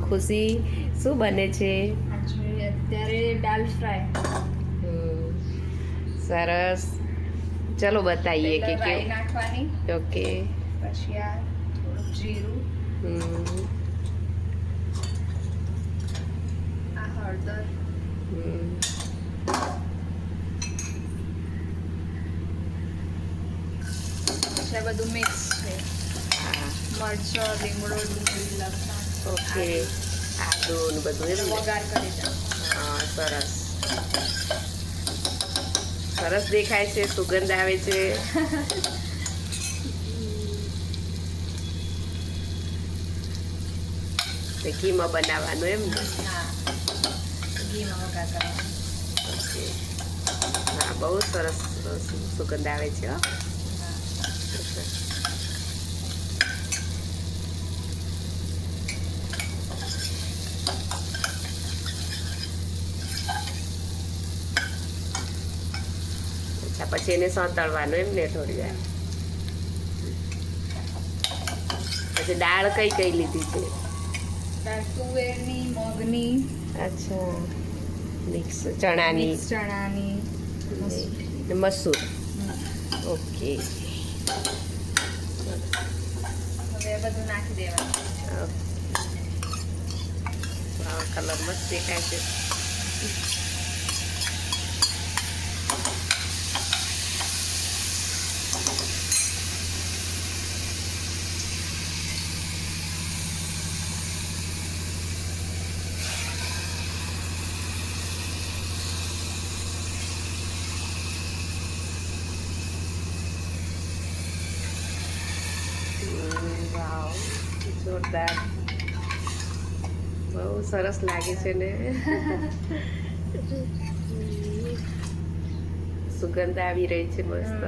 ખુશી શું બને છે? અત્યારે દાલ ફ્રાય. સરસ. ચલો બતાવીએ કે રાઈ કેવું. નાખવાની, ઓકે. પછી આ થોડું જીરું, આ હળદર, પછી આ બધું મિક્સ છે. મરચો, લીમડો, ડુંગળી, લસણ. ઓકે. આદુ ને બધું એમ ને? વઘાર કરી દો. હા, સરસ. સરસ દેખાય છે, સુગંધ આવે છે. ઘીમાં બનાવવાનું એમ ને? હા, ઘીમાં વઘાર કરવાનો. ઓકે. હા, બહુ સરસ સુગંધ આવે છે. હો. અચ્છા, પછી એને સાંતળવાનું એમ ને થોડી વાર. પછી દાળ કઈ કઈ લીધી છે? દાળ તુવેરની, મગની. અચ્છા, મિક્સ ચણાની. મિક્સ ચણાની, મસૂર. ઓકે. હવે બધું નાખી દેવાનું. કલર મસ્ત દેખાય છે. વાવ, જોરદાર. બહુ સરસ લાગે છે ને. સુગંધ આવી રહી છે મસ્ત.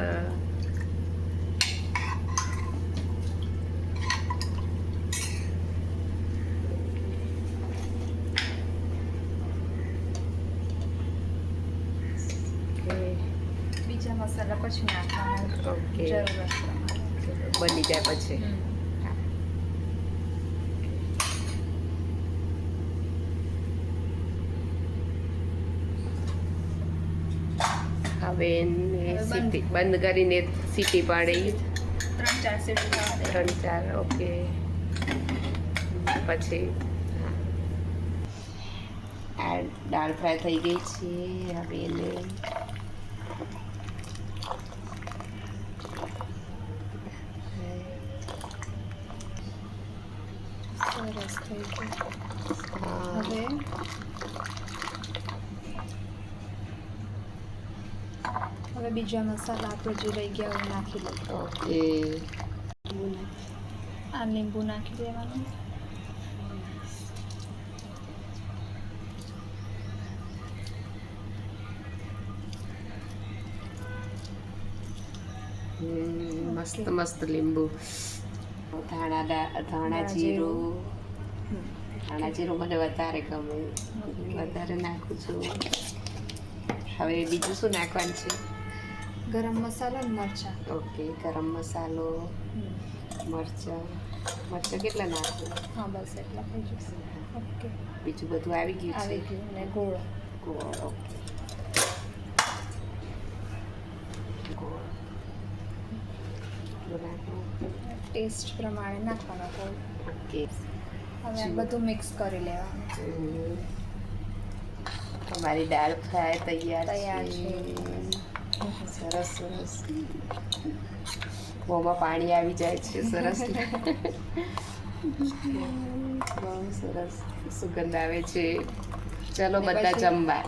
બીજા મસાલા પછી નાખવાના. ઓકે. જરૂરત પ્રમાણે. બની જાય પછી. હવે સીટી બંધ કરીને સીટી પાડી 3-4 સીટી થવા દે. 3-4. ઓકે. પછી આ દાળ ફ્રાય થઈ ગઈ છે. હવે એને સરસ થઈ ગયું. હવે બીજા મસાલા આપણે જે રહી ગયા હોય નાખી દઈએ. ઓકે. આ લીંબુ નાખી દેવાનું. મસ્ત મસ્ત લીંબુ. ધાણા જીરું. ધાણા જીરું મને વધારે ગમે, વધારે નાખું છું. હવે બીજું શું નાખવાનું છે? ગરમ મસાલો અને મરચાં. ઓકે. ગરમ મસાલો, મરચાં. મરચાં કેટલા નાખવું? હા, બસ એટલા થઈ જશે. ઓકે. બીજું બધું આવી ગયું છે? આવી ગયું. અને ગોળ. ગોળ. ઓકે. ગોળ ટેસ્ટ પ્રમાણે નાખવાનો ગોળ. ઓકે. હવે આ બધું મિક્સ કરી લેવાનું. અમારી દાળ ફ્રાય તૈયાર છે. સરસ સરસ. મોંમાં પાણી આવી જાય છે. સરસ. બહુ સરસ સુગંધ આવે છે. ચલો બધા જમવા.